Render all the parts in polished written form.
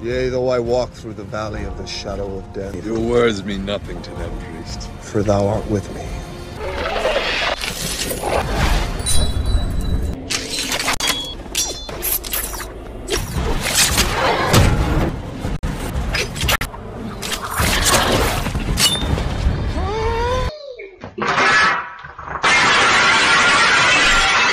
Yea, though I walk through the valley of the shadow of death, Your words mean nothing to that priest. for thou art with me.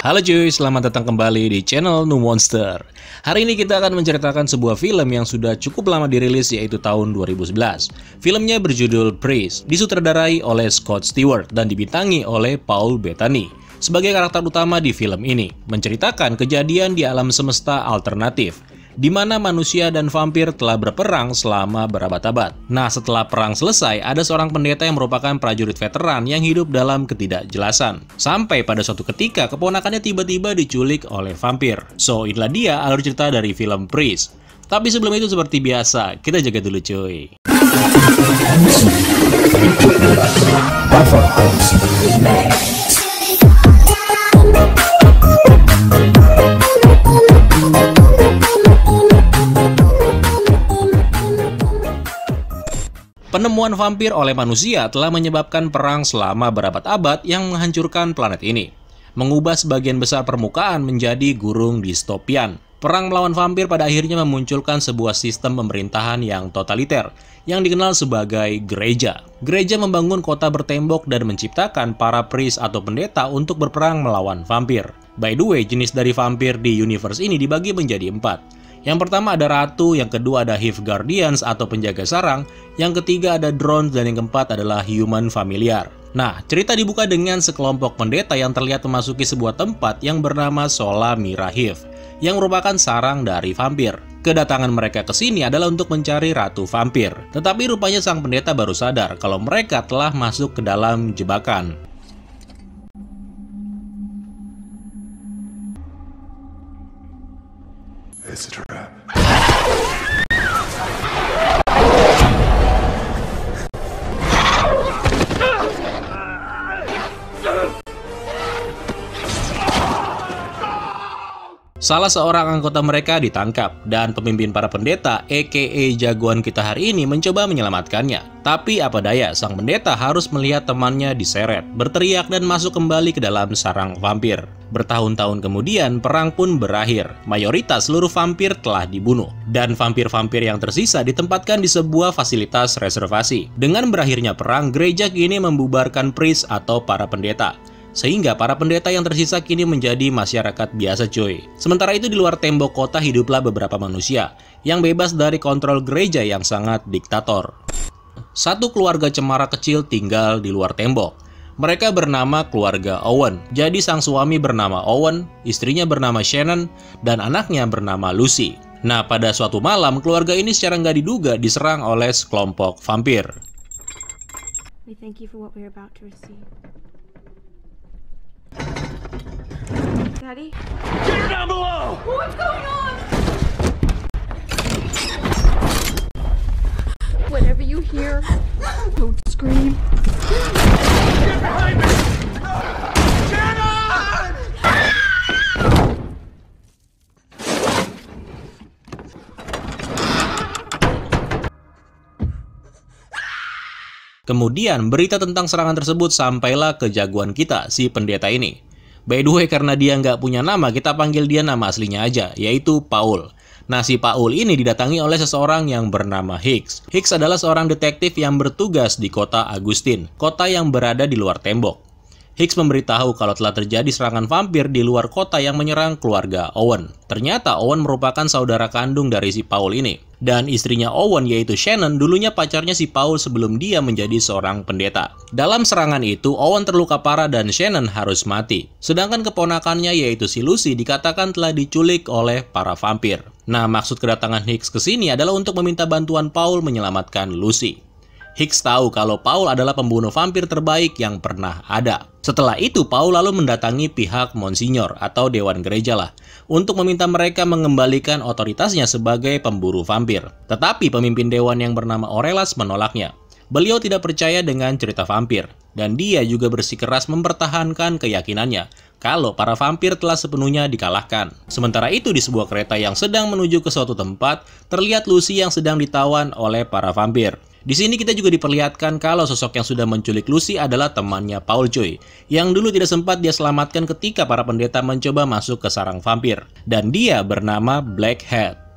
Halo cuy, selamat datang kembali di channel Nu Monster. Hari ini kita akan menceritakan sebuah film yang sudah cukup lama dirilis, yaitu tahun 2011. Filmnya berjudul Priest, disutradarai oleh Scott Stewart dan dibintangi oleh Paul Bettany sebagai karakter utama di film ini. Menceritakan kejadian di alam semesta alternatif, di mana manusia dan vampir telah berperang selama berabad-abad. Nah, setelah perang selesai, ada seorang pendeta yang merupakan prajurit veteran yang hidup dalam ketidakjelasan. Sampai pada suatu ketika, keponakannya tiba-tiba diculik oleh vampir. So, inilah dia alur cerita dari film Priest. Tapi sebelum itu, seperti biasa, kita jaga dulu cuy. Penemuan vampir oleh manusia telah menyebabkan perang selama berabad-abad yang menghancurkan planet ini, mengubah sebagian besar permukaan menjadi gurun distopian. Perang melawan vampir pada akhirnya memunculkan sebuah sistem pemerintahan yang totaliter, yang dikenal sebagai gereja. Gereja membangun kota bertembok dan menciptakan para priest atau pendeta untuk berperang melawan vampir. By the way, jenis dari vampir di universe ini dibagi menjadi 4. Yang pertama ada ratu, yang kedua ada Hive Guardians atau penjaga sarang, yang ketiga ada drones, dan yang keempat adalah human familiar. Nah, cerita dibuka dengan sekelompok pendeta yang terlihat memasuki sebuah tempat yang bernama Sola Mira Hive, yang merupakan sarang dari vampir. Kedatangan mereka ke sini adalah untuk mencari ratu vampir. Tetapi rupanya sang pendeta baru sadar kalau mereka telah masuk ke dalam jebakan. It's a trap. Salah seorang anggota mereka ditangkap, dan pemimpin para pendeta, aka jagoan kita hari ini, mencoba menyelamatkannya. Tapi apa daya, sang pendeta harus melihat temannya diseret, berteriak dan masuk kembali ke dalam sarang vampir. Bertahun-tahun kemudian, perang pun berakhir. Mayoritas seluruh vampir telah dibunuh, dan vampir-vampir yang tersisa ditempatkan di sebuah fasilitas reservasi. Dengan berakhirnya perang, gereja kini membubarkan priest atau para pendeta, sehingga para pendeta yang tersisa kini menjadi masyarakat biasa cuy. Sementara itu di luar tembok kota hiduplah beberapa manusia yang bebas dari kontrol gereja yang sangat diktator. Satu keluarga cemara kecil tinggal di luar tembok. Mereka bernama keluarga Owen. Jadi sang suami bernama Owen, istrinya bernama Shannon, dan anaknya bernama Lucy. Nah, pada suatu malam keluarga ini secara nggak diduga diserang oleh sekelompok vampir. We thank you for what we're about to receive. Daddy? Get down below! What's going on? Whatever you hear, don't scream. Get behind me! Shannon! Kemudian berita tentang serangan tersebut sampailah ke jagoan kita, si pendeta ini. By the way, karena dia nggak punya nama, kita panggil dia nama aslinya aja, yaitu Paul. Nah, si Paul ini didatangi oleh seseorang yang bernama Hicks. Hicks adalah seorang detektif yang bertugas di kota Augustine, kota yang berada di luar tembok. Hicks memberitahu kalau telah terjadi serangan vampir di luar kota yang menyerang keluarga Owen. Ternyata Owen merupakan saudara kandung dari si Paul ini. Dan istrinya Owen, yaitu Shannon, dulunya pacarnya si Paul sebelum dia menjadi seorang pendeta. Dalam serangan itu, Owen terluka parah dan Shannon harus mati. Sedangkan keponakannya, yaitu si Lucy, dikatakan telah diculik oleh para vampir. Nah, maksud kedatangan Hicks ke sini adalah untuk meminta bantuan Paul menyelamatkan Lucy. Hicks tahu kalau Paul adalah pembunuh vampir terbaik yang pernah ada. Setelah itu, Paul lalu mendatangi pihak Monsignor atau Dewan Gereja lah, untuk meminta mereka mengembalikan otoritasnya sebagai pemburu vampir. Tetapi pemimpin Dewan yang bernama Aurelas menolaknya. Beliau tidak percaya dengan cerita vampir, dan dia juga bersikeras mempertahankan keyakinannya kalau para vampir telah sepenuhnya dikalahkan. Sementara itu di sebuah kereta yang sedang menuju ke suatu tempat, terlihat Lucy yang sedang ditawan oleh para vampir. Di sini kita juga diperlihatkan kalau sosok yang sudah menculik Lucy adalah temannya Paul Choi, yang dulu tidak sempat dia selamatkan ketika para pendeta mencoba masuk ke sarang vampir. Dan dia bernama Blackhead.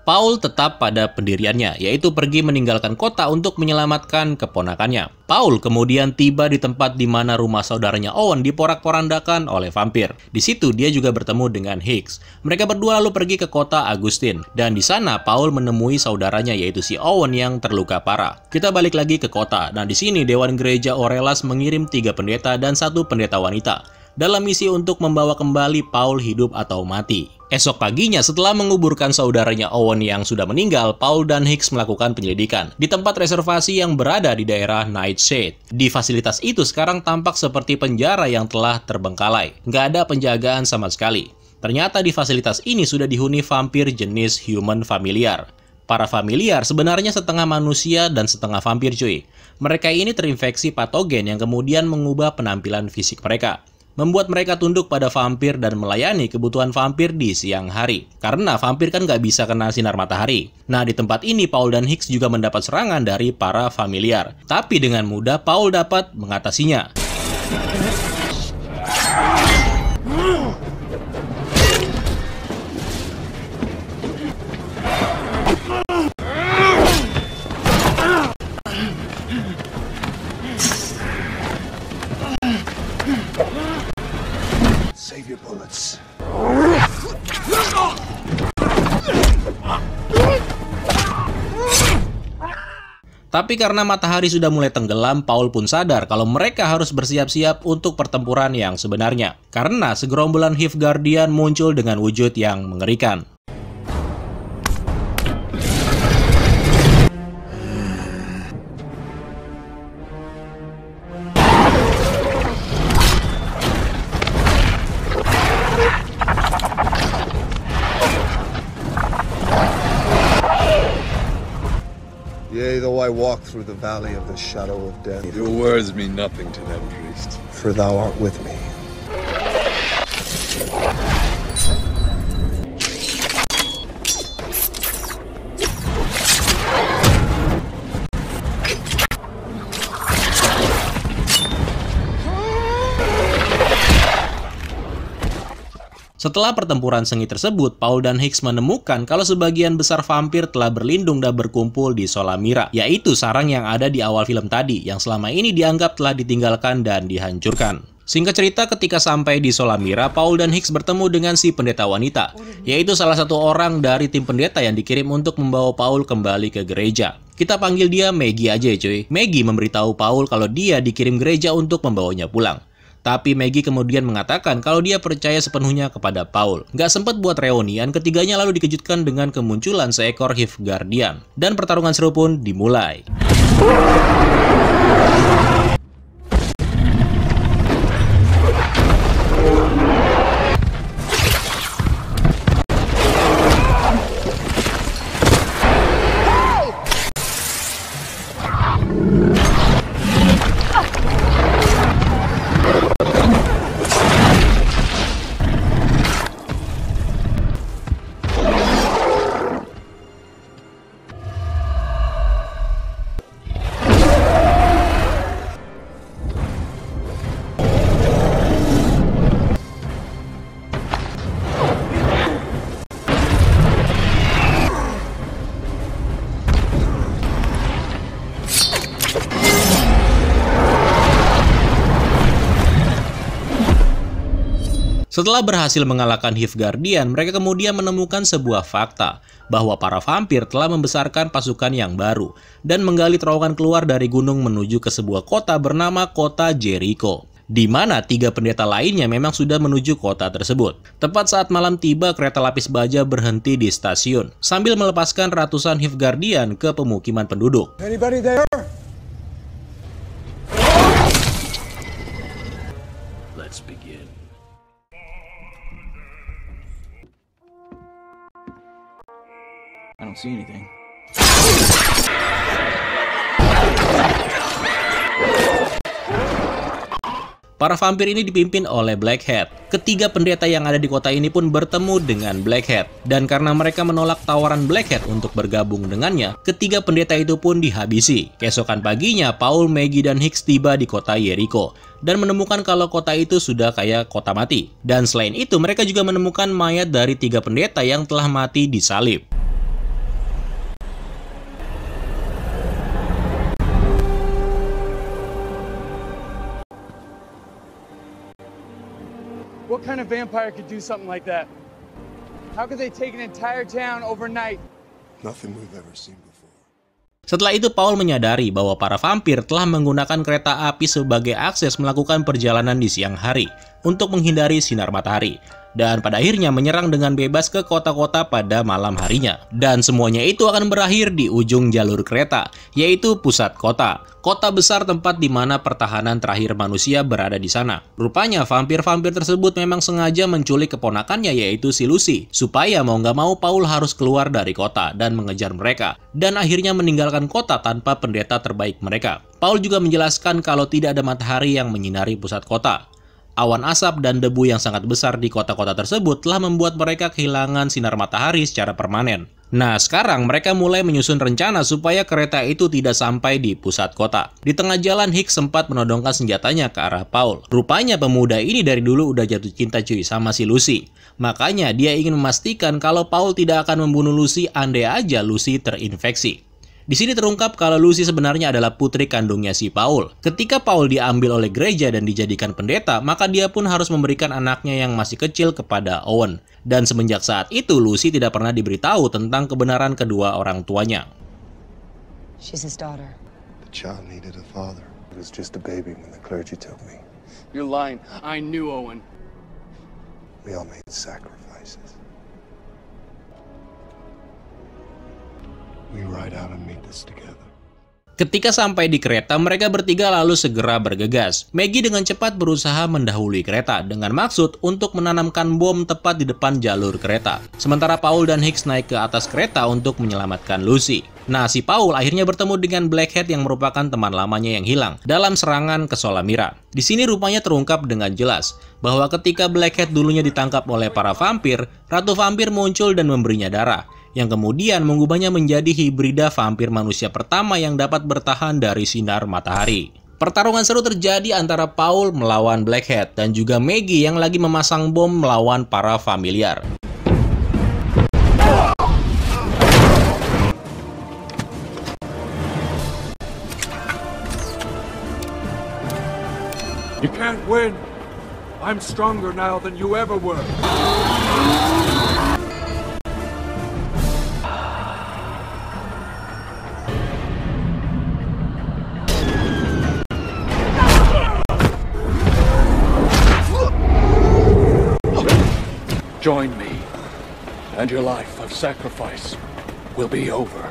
Paul tetap pada pendiriannya, yaitu pergi meninggalkan kota untuk menyelamatkan keponakannya. Paul kemudian tiba di tempat di mana rumah saudaranya Owen diporak-porandakan oleh vampir. Di situ dia juga bertemu dengan Hicks. Mereka berdua lalu pergi ke kota Augustine, dan di sana Paul menemui saudaranya yaitu si Owen yang terluka parah. Kita balik lagi ke kota, dan di sini Dewan Gereja Orellas mengirim 3 pendeta dan 1 pendeta wanita dalam misi untuk membawa kembali Paul hidup atau mati. Esok paginya setelah menguburkan saudaranya Owen yang sudah meninggal, Paul dan Hicks melakukan penyelidikan di tempat reservasi yang berada di daerah Nightshade. Di fasilitas itu sekarang tampak seperti penjara yang telah terbengkalai. Nggak ada penjagaan sama sekali. Ternyata di fasilitas ini sudah dihuni vampir jenis human familiar. Para familiar sebenarnya setengah manusia dan setengah vampir cuy. Mereka ini terinfeksi patogen yang kemudian mengubah penampilan fisik mereka, membuat mereka tunduk pada vampir dan melayani kebutuhan vampir di siang hari. Karena vampir kan nggak bisa kena sinar matahari. Nah, di tempat ini Paul dan Hicks juga mendapat serangan dari para familiar. Tapi dengan mudah Paul dapat mengatasinya. Save your bullets. Tapi karena matahari sudah mulai tenggelam, Paul pun sadar kalau mereka harus bersiap-siap untuk pertempuran yang sebenarnya. Karena segerombolan Hive Guardian muncul dengan wujud yang mengerikan. Yea, though I walk through the valley of the shadow of death, Your words mean nothing to that priest. for thou art with me. Setelah pertempuran sengit tersebut, Paul dan Hicks menemukan kalau sebagian besar vampir telah berlindung dan berkumpul di Solamira, yaitu sarang yang ada di awal film tadi, yang selama ini dianggap telah ditinggalkan dan dihancurkan. Singkat cerita, ketika sampai di Solamira, Paul dan Hicks bertemu dengan si pendeta wanita, yaitu salah satu orang dari tim pendeta yang dikirim untuk membawa Paul kembali ke gereja. Kita panggil dia Maggie aja ya cuy. Maggie memberitahu Paul kalau dia dikirim gereja untuk membawanya pulang. Tapi Maggie kemudian mengatakan kalau dia percaya sepenuhnya kepada Paul. Nggak sempat buat reunian, ketiganya lalu dikejutkan dengan kemunculan seekor Hive Guardian. Dan pertarungan seru pun dimulai. Setelah berhasil mengalahkan Hive Guardian, mereka kemudian menemukan sebuah fakta bahwa para vampir telah membesarkan pasukan yang baru dan menggali terowongan keluar dari gunung menuju ke sebuah kota bernama Kota Jericho, di mana 3 pendeta lainnya memang sudah menuju kota tersebut. Tepat saat malam tiba, kereta lapis baja berhenti di stasiun sambil melepaskan ratusan Hive Guardian ke pemukiman penduduk. Anybody there? Let's begin. I don't see anything. Para vampir ini dipimpin oleh Blackhead. Ketiga pendeta yang ada di kota ini pun bertemu dengan Blackhead. Dan karena mereka menolak tawaran Blackhead untuk bergabung dengannya, ketiga pendeta itu pun dihabisi. Keesokan paginya, Paul, Maggie, dan Hicks tiba di kota Jericho dan menemukan kalau kota itu sudah kayak kota mati. Dan selain itu, mereka juga menemukan mayat dari 3 pendeta yang telah mati disalib. What kind of vampire could do something like that? How could they take an entire town overnight? Nothing we've ever seen before. Setelah itu, Paul menyadari bahwa para vampir telah menggunakan kereta api sebagai akses melakukan perjalanan di siang hari untuk menghindari sinar matahari. Dan pada akhirnya menyerang dengan bebas ke kota-kota pada malam harinya. Dan semuanya itu akan berakhir di ujung jalur kereta, yaitu pusat kota. Kota besar tempat di mana pertahanan terakhir manusia berada di sana. Rupanya vampir-vampir tersebut memang sengaja menculik keponakannya, yaitu si Lucy, supaya mau nggak mau Paul harus keluar dari kota dan mengejar mereka. Dan akhirnya meninggalkan kota tanpa pendeta terbaik mereka. Paul juga menjelaskan kalau tidak ada matahari yang menyinari pusat kota. Awan asap dan debu yang sangat besar di kota-kota tersebut telah membuat mereka kehilangan sinar matahari secara permanen. Nah, sekarang mereka mulai menyusun rencana supaya kereta itu tidak sampai di pusat kota. Di tengah jalan, Hicks sempat menodongkan senjatanya ke arah Paul. Rupanya pemuda ini dari dulu udah jatuh cinta cuy sama si Lucy. Makanya dia ingin memastikan kalau Paul tidak akan membunuh Lucy andai aja Lucy terinfeksi. Di sini terungkap kalau Lucy sebenarnya adalah putri kandungnya si Paul. Ketika Paul diambil oleh gereja dan dijadikan pendeta, maka dia pun harus memberikan anaknya yang masih kecil kepada Owen. Dan semenjak saat itu, Lucy tidak pernah diberitahu tentang kebenaran kedua orang tuanya. She's his daughter. The child needed a father. It was just a baby when the clergy took me. You're lying. I knew Owen. We all made sacrifices. We ride out and meet this together. Ketika sampai di kereta, mereka bertiga lalu segera bergegas. Maggie dengan cepat berusaha mendahului kereta dengan maksud untuk menanamkan bom tepat di depan jalur kereta. Sementara Paul dan Hicks naik ke atas kereta untuk menyelamatkan Lucy. Nah, si Paul akhirnya bertemu dengan Blackhead yang merupakan teman lamanya yang hilang dalam serangan ke Solamira. Di sini rupanya terungkap dengan jelas bahwa ketika Blackhead dulunya ditangkap oleh para vampir, Ratu Vampir muncul dan memberinya darah, yang kemudian mengubahnya menjadi hibrida vampir manusia pertama yang dapat bertahan dari sinar matahari. Pertarungan seru terjadi antara Paul melawan Blackhead dan juga Maggie yang lagi memasang bom melawan para familiar. You can't win. I'm stronger now than you ever were. Join me, and your life of sacrifice will be over.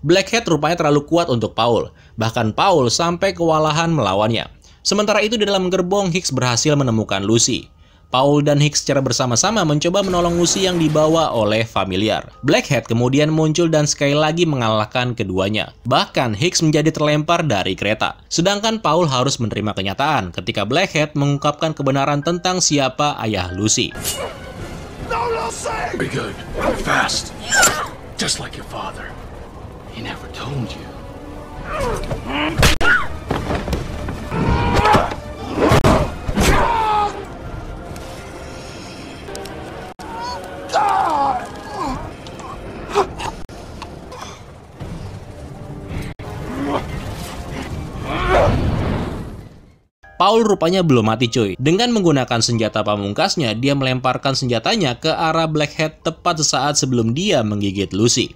Blackhead rupanya terlalu kuat untuk Paul, bahkan Paul sampai kewalahan melawannya. Sementara itu di dalam gerbong, Hicks berhasil menemukan Lucy. Paul dan Hicks secara bersama-sama mencoba menolong Lucy yang dibawa oleh familiar. Blackhead kemudian muncul dan sekali lagi mengalahkan keduanya. Bahkan Hicks menjadi terlempar dari kereta. Sedangkan Paul harus menerima kenyataan ketika Blackhead mengungkapkan kebenaran tentang siapa ayah Lucy. Be good. Fast. Just like your father. He never told you. Paul rupanya belum mati cuy. Dengan menggunakan senjata pamungkasnya, dia melemparkan senjatanya ke arah Blackhead tepat sesaat sebelum dia menggigit Lucy.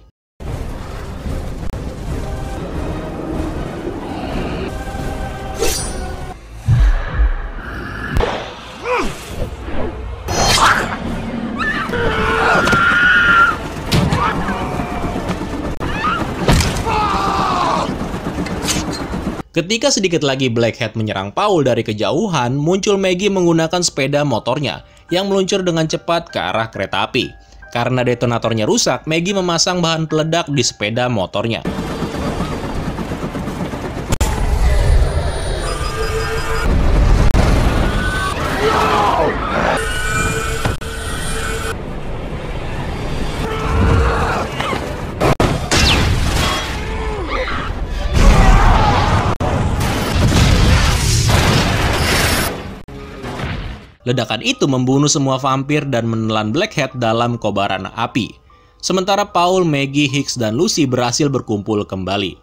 Ketika sedikit lagi Blackhead menyerang Paul dari kejauhan, muncul Maggie menggunakan sepeda motornya yang meluncur dengan cepat ke arah kereta api. Karena detonatornya rusak, Maggie memasang bahan peledak di sepeda motornya. Ledakan itu membunuh semua vampir dan menelan Blackhead dalam kobaran api. Sementara Paul, Maggie, Hicks, dan Lucy berhasil berkumpul kembali.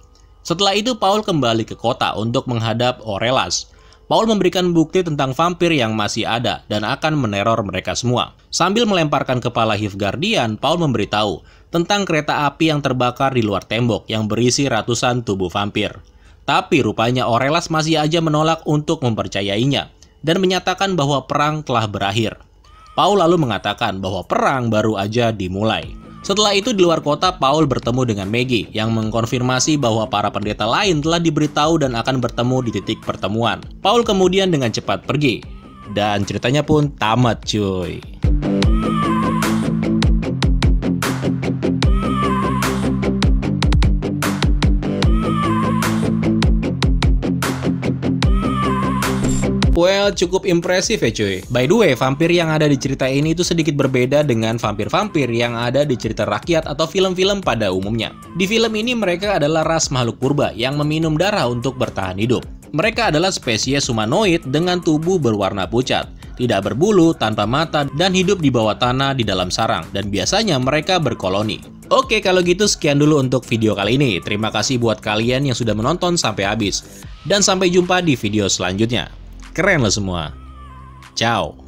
Setelah itu Paul kembali ke kota untuk menghadap Orellas. Paul memberikan bukti tentang vampir yang masih ada dan akan meneror mereka semua. Sambil melemparkan kepala Hive Guardian, Paul memberitahu tentang kereta api yang terbakar di luar tembok yang berisi ratusan tubuh vampir. Tapi rupanya Orellas masih aja menolak untuk mempercayainya dan menyatakan bahwa perang telah berakhir. Paul lalu mengatakan bahwa perang baru aja dimulai. Setelah itu di luar kota, Paul bertemu dengan Maggie yang mengkonfirmasi bahwa para pendeta lain telah diberitahu dan akan bertemu di titik pertemuan. Paul kemudian dengan cepat pergi. Dan ceritanya pun tamat cuy. Well, cukup impresif ya cuy. By the way, vampir yang ada di cerita ini itu sedikit berbeda dengan vampir-vampir yang ada di cerita rakyat atau film-film pada umumnya. Di film ini mereka adalah ras makhluk purba yang meminum darah untuk bertahan hidup. Mereka adalah spesies humanoid dengan tubuh berwarna pucat, tidak berbulu, tanpa mata, dan hidup di bawah tanah di dalam sarang, dan biasanya mereka berkoloni. Oke, kalau gitu sekian dulu untuk video kali ini. Terima kasih buat kalian yang sudah menonton sampai habis. Dan sampai jumpa di video selanjutnya. Keren lo semua. Ciao.